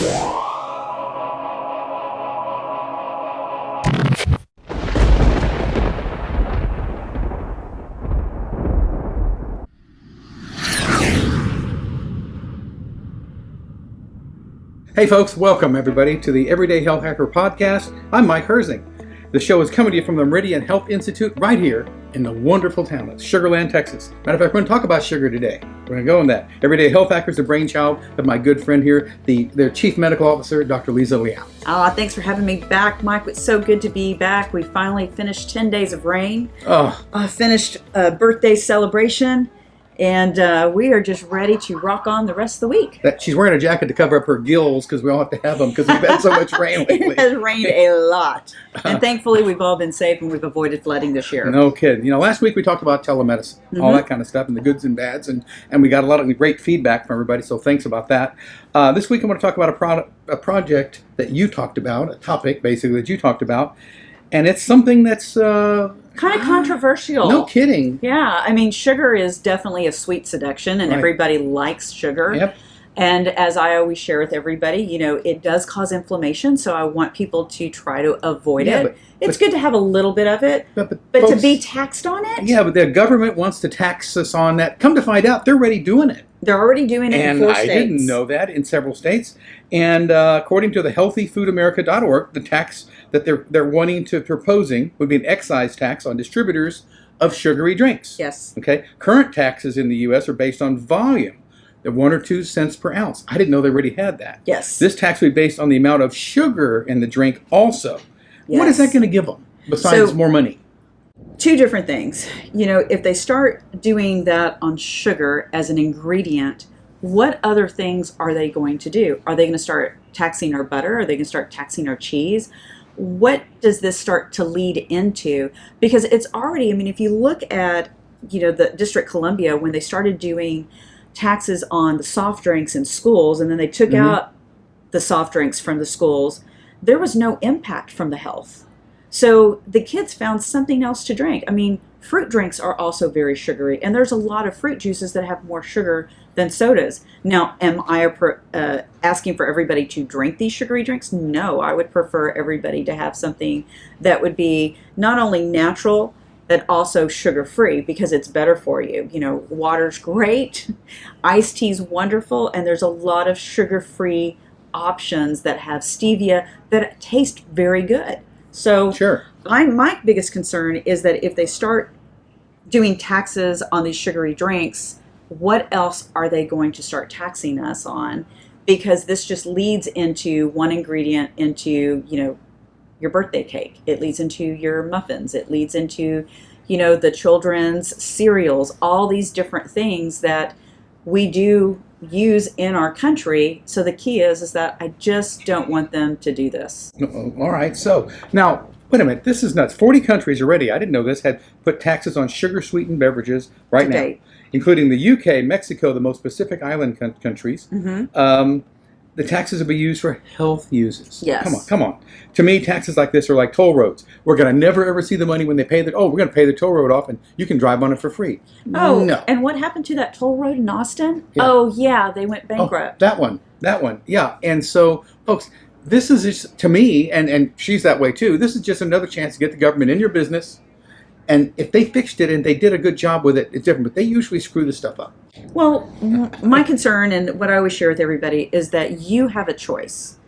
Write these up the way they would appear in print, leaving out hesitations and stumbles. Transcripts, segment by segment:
Hey folks, welcome everybody to the Everyday Health Hacker Podcast. I'm Mike Herzing. The show is coming to you from the Meridian Health Institute right here in the wonderful town of Sugar Land, Texas. Matter of fact, we're going to talk about sugar today. We're going to go on that. Everyday Health Hacker is the brainchild of my good friend here, their Chief Medical Officer, Dr. Lisa Liao. Thanks for having me back, Mike. It's so good to be back. We finally finished 10 days of rain. Finished a birthday celebration. And we are just ready to rock on the rest of the week. She's wearing a jacket to cover up her gills because we all have to have them because we've had so much rain lately. It has rained a lot. And thankfully, we've all been safe and we've avoided flooding this year. No kidding. You know, last week we talked about telemedicine, all that kind of stuff, and the goods and bads, and we got a lot of great feedback from everybody, so thanks about that. This week I'm going to talk about a project that you talked about, a topic, basically, that you talked about, and it's something that's... kind of controversial. No kidding. Yeah, I mean, sugar is definitely a sweet seduction, and everybody likes sugar. Yep. And as I always share with everybody, you know, it does cause inflammation, so I want people to try to avoid it. It's good to have a little bit of it, but folks, to be taxed on it? Yeah, but the government wants to tax us on that. Come to find out, they're already doing it. They're already doing it in 4 states. And I didn't know that, in several states. And according to the healthyfoodamerica.org, the tax that they're proposing would be an excise tax on distributors of sugary drinks. Yes. Okay. Current taxes in the U.S. are based on volume. They're 1 or 2 cents per ounce. I didn't know they already had that. Yes. This tax would be based on the amount of sugar in the drink also. Yes. What is that going to give them besides more money? 2 different things. You know, if they start doing that on sugar as an ingredient, what other things are they going to do? Are they going to start taxing our butter? Are they going to start taxing our cheese? What does this start to lead into? Because it's already, I mean, if you look at, you know, the District of Columbia, when they started doing taxes on the soft drinks in schools, and then they took out the soft drinks from the schools, there was no impact from the health. So the kids found something else to drink. I mean, fruit drinks are also very sugary, and there's a lot of fruit juices that have more sugar than sodas. Now, am I asking for everybody to drink these sugary drinks? No, I would prefer everybody to have something that would be not only natural, but also sugar-free, because it's better for you. You know, water's great, iced tea's wonderful, and there's a lot of sugar-free options that have stevia that taste very good. So sure. My biggest concern is that if they start doing taxes on these sugary drinks, what else are they going to start taxing us on? Because this just leads into one ingredient into, you know, your birthday cake. It leads into your muffins. It leads into, you know, the children's cereals, all these different things that we do use in our country. So the key is that I just don't want them to do this. All right. So now, wait a minute. This is nuts. 40 countries already, I didn't know this, had put taxes on sugar-sweetened beverages right now, including the UK, Mexico, the most Pacific Island countries. The taxes will be used for health uses. Yes. Come on. To me, taxes like this are like toll roads. We're going to never ever see the money when they pay we're going to pay the toll road off and you can drive on it for free. Oh, no. And what happened to that toll road in Austin? Yeah. Oh, yeah, they went bankrupt. Oh, that one. Yeah. And so, folks, this is just, to me, and she's that way too, this is just another chance to get the government in your business. And if they fixed it and they did a good job with it, it's different. But they usually screw this stuff up. Well, my concern, and what I always share with everybody, is that you have a choice.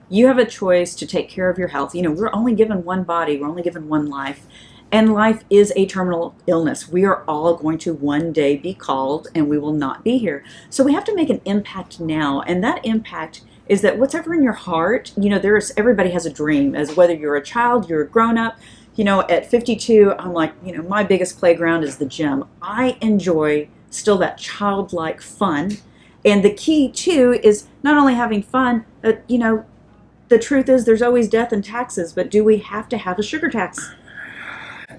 You have a choice to take care of your health. You know, we're only given one body. We're only given one life. And life is a terminal illness. We are all going to one day be called and we will not be here. So we have to make an impact now. And that impact is that whatever in your heart, you know, everybody has a dream, as whether you're a child, you're a grown-up. You know, at 52, I'm like, you know, my biggest playground is the gym. I enjoy still that childlike fun. And the key, too, is not only having fun, but, you know, the truth is there's always death and taxes, but do we have to have a sugar tax?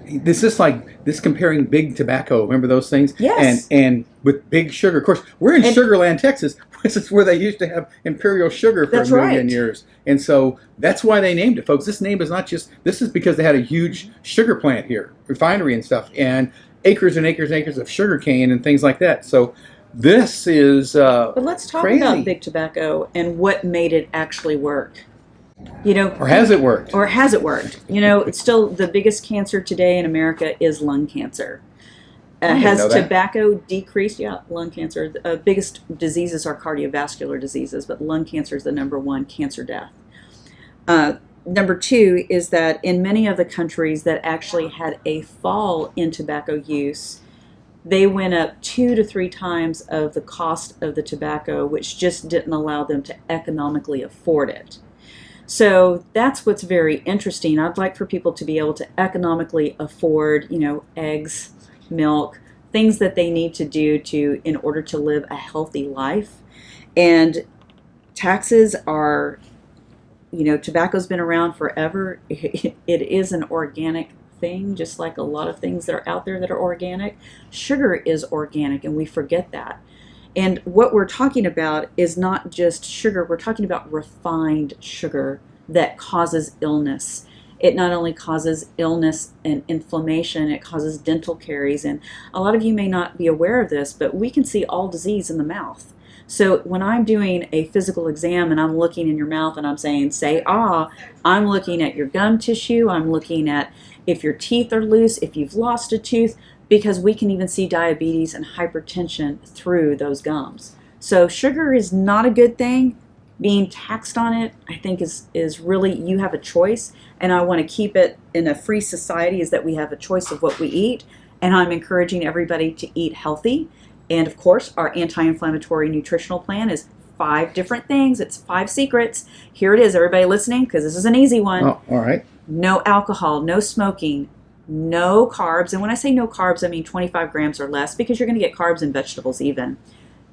This is like this comparing big tobacco. Remember those things? Yes. And with big sugar. Of course, we're in Sugar Land, Texas. This is where they used to have imperial sugar for a million years. And so that's why they named it, folks. This name is not just, this is because they had a huge sugar plant here, refinery and stuff, and acres and acres and acres of sugar cane and things like that. So This is But let's talk crazy. about big tobacco and what made it actually work. Or has it worked? Or has it worked? It's still the biggest cancer today in America is lung cancer. Has tobacco decreased? Yeah, lung cancer. The biggest diseases are cardiovascular diseases, but lung cancer is the number one cancer death. Number two is that in many of the countries that actually had a fall in tobacco use, they went up 2 to 3 times of the cost of the tobacco, which just didn't allow them to economically afford it. So that's what's very interesting. I'd like for people to be able to economically afford, eggs, milk, things that they need to do in order to live a healthy life. And taxes are, tobacco's been around forever. It is an organic thing, just like a lot of things that are out there that are organic. Sugar is organic, and we forget that. And what we're talking about is not just sugar, we're talking about refined sugar that causes illness. It not only causes illness and inflammation, it causes dental caries. And a lot of you may not be aware of this, but we can see all disease in the mouth. So when I'm doing a physical exam and I'm looking in your mouth and I'm saying, say ah, I'm looking at your gum tissue, I'm looking at if your teeth are loose, if you've lost a tooth, because we can even see diabetes and hypertension through those gums. So sugar is not a good thing. Being taxed on it, I think is really, you have a choice, and I want to keep it in a free society, is that we have a choice of what we eat, and I'm encouraging everybody to eat healthy. And of course, our anti-inflammatory nutritional plan is 5 different things. It's 5 secrets. Here it is, everybody listening, because this is an easy one. Oh, all right. No alcohol, no smoking, no carbs. And when I say no carbs, I mean 25 grams or less, because you're going to get carbs in vegetables even.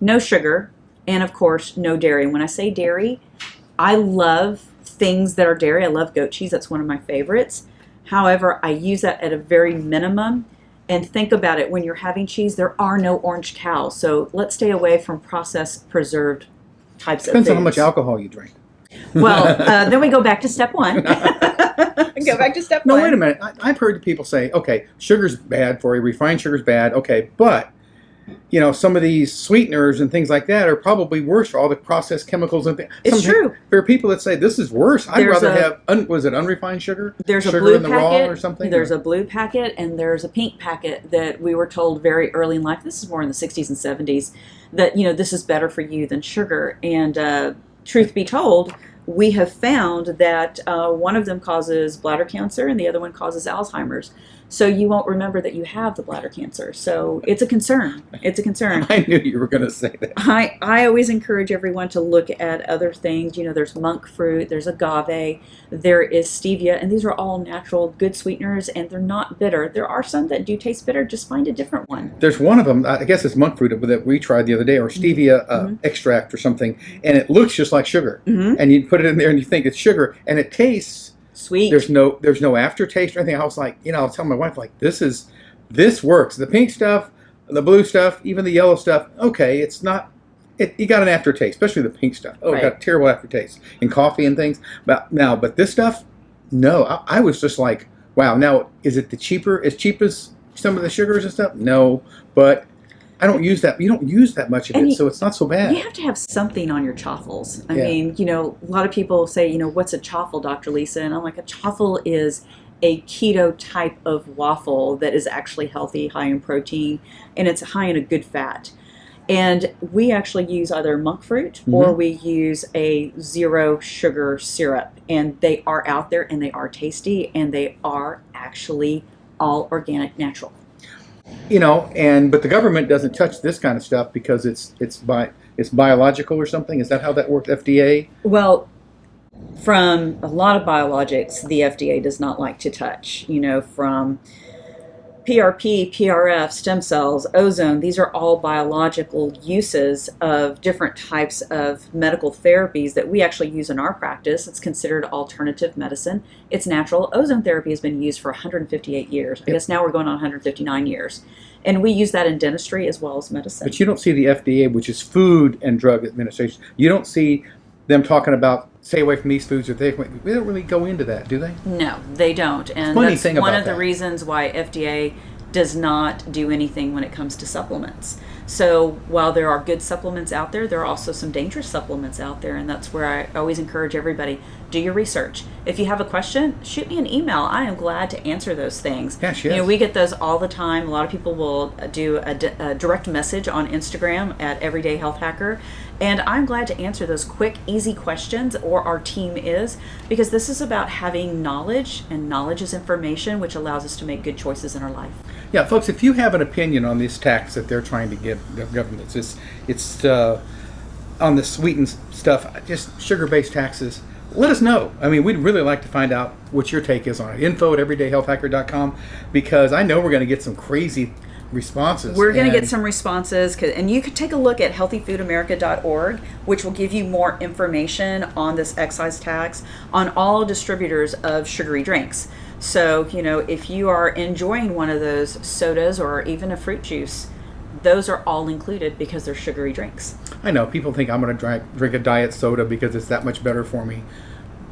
No sugar, and of course, no dairy. And when I say dairy, I love things that are dairy. I love goat cheese. That's one of my favorites. However, I use that at a very minimum. And think about it, when you're having cheese, there are no orange cows. So let's stay away from processed, preserved types of foods. Depends on how much alcohol you drink. Well, then we go back to step 1. Go back to step 1. No, wait a minute. I've heard people say, okay, sugar's bad for you, refined sugar's bad, okay, but some of these sweeteners and things like that are probably worse for all the processed chemicals and things. It's true. There are people that say this is worse. I'd rather have, was it unrefined sugar? There's sugar a blue in the packet, raw or something? There's a blue packet, and there's a pink packet that we were told very early in life, this is more in the 60s and 70s, that, this is better for you than sugar. And truth be told, we have found that one of them causes bladder cancer and the other one causes Alzheimer's. So you won't remember that you have the bladder cancer. So it's a concern. It's a concern. I knew you were going to say that. I always encourage everyone to look at other things. There's monk fruit, there's agave, there is stevia, and these are all natural, good sweeteners, and they're not bitter. There are some that do taste bitter. Just find a different one. There's one of them, I guess it's monk fruit that we tried the other day, or stevia extract or something, and it looks just like sugar. Mm-hmm. And you put it in there and you think it's sugar, and it tastes sweet. There's no aftertaste or anything. I was like, I'll tell my wife, like, this works. The pink stuff, the blue stuff, even the yellow stuff, okay, it's not, you got an aftertaste, especially the pink stuff. Oh, right. It got a terrible aftertaste in coffee and things. But this stuff, no. I was just like, wow. Now, is it as cheap as some of the sugars and stuff? No, but I don't use that. You don't use that much of it, so it's not so bad. You have to have something on your chaffles. I mean, a lot of people say, what's a chaffle, Dr. Lisa? And I'm like, a chaffle is a keto type of waffle that is actually healthy, high in protein, and it's high in a good fat. And we actually use either monk fruit or we use a 0 sugar syrup. And they are out there, and they are tasty, and they are actually all organic, natural. But the government doesn't touch this kind of stuff because it's biological or something. Is that how that works? FDA? Well, from a lot of biologics, the FDA does not like to touch. From PRP, PRF, stem cells, ozone, these are all biological uses of different types of medical therapies that we actually use in our practice. It's considered alternative medicine. It's natural. Ozone therapy has been used for 158 years. I guess now we're going on 159 years. And we use that in dentistry as well as medicine. But you don't see the FDA, which is Food and Drug Administration. You don't see them talking about stay away from these foods, or they don't really go into that, do they? No, they don't. And that's one of the reasons why FDA does not do anything when it comes to supplements. So while there are good supplements out there, there are also some dangerous supplements out there, and that's where I always encourage everybody, do your research. If you have a question, shoot me an email. I am glad to answer those things. Yes. We get those all the time. A lot of people will do a direct message on Instagram at Everyday Health Hacker, and I'm glad to answer those quick, easy questions, or our team is, because this is about having knowledge, and knowledge is information, which allows us to make good choices in our life. Yeah, folks, if you have an opinion on this tax that they're trying to give the government, it's on the sweetened stuff, just sugar-based taxes, let us know. I mean, we'd really like to find out what your take is on it. info@everydayhealthhacker.com, because I know we're going to get some crazy responses. We're going to get some responses, and you could take a look at healthyfoodamerica.org, which will give you more information on this excise tax on all distributors of sugary drinks. So, if you are enjoying one of those sodas or even a fruit juice, those are all included because they're sugary drinks. I know people think I'm going to drink a diet soda because it's that much better for me.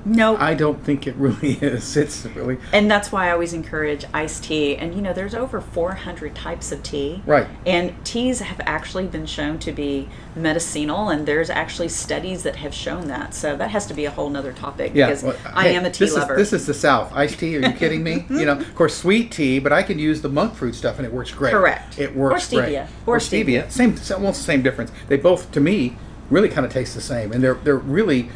No, I don't think it really is. It's really... And that's why I always encourage iced tea. And, there's over 400 types of tea. Right. And teas have actually been shown to be medicinal, and there's actually studies that have shown that. So that has to be a whole nother topic, because I am a tea lover. This is the South. Iced tea, are you kidding me? Of course, sweet tea, but I can use the monk fruit stuff, and it works great. Correct. It works or stevia. great. Or stevia. Same difference. They both, to me, really kind of taste the same. And they're really...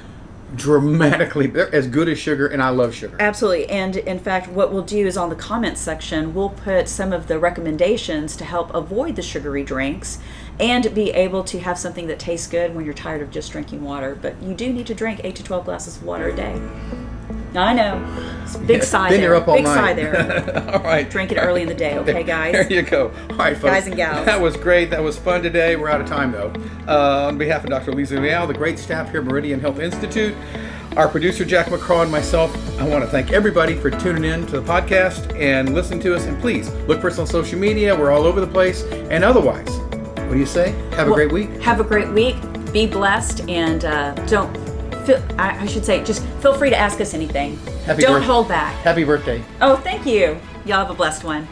they're as good as sugar, and I love sugar. Absolutely. And in fact, what we'll do is on the comments section, we'll put some of the recommendations to help avoid the sugary drinks and be able to have something that tastes good when you're tired of just drinking water. But you do need to drink 8 to 12 glasses of water a day. I know. Big sigh then there. You're up all Big night. sigh there. All right. Drink it early in the day, okay, guys? There you go. All right, folks. Guys and gals. That was great. That was fun today. We're out of time, though. On behalf of Dr. Lisa Leal, the great staff here at Meridian Health Institute, our producer, Jack McCraw, and myself, I want to thank everybody for tuning in to the podcast and listening to us. And please, look for us on social media. We're all over the place. And otherwise, what do you say? Have a great week. Have a great week. Be blessed, and I should say, just feel free to ask us anything. Don't hold back. Happy birthday. Oh, thank you. Y'all have a blessed one.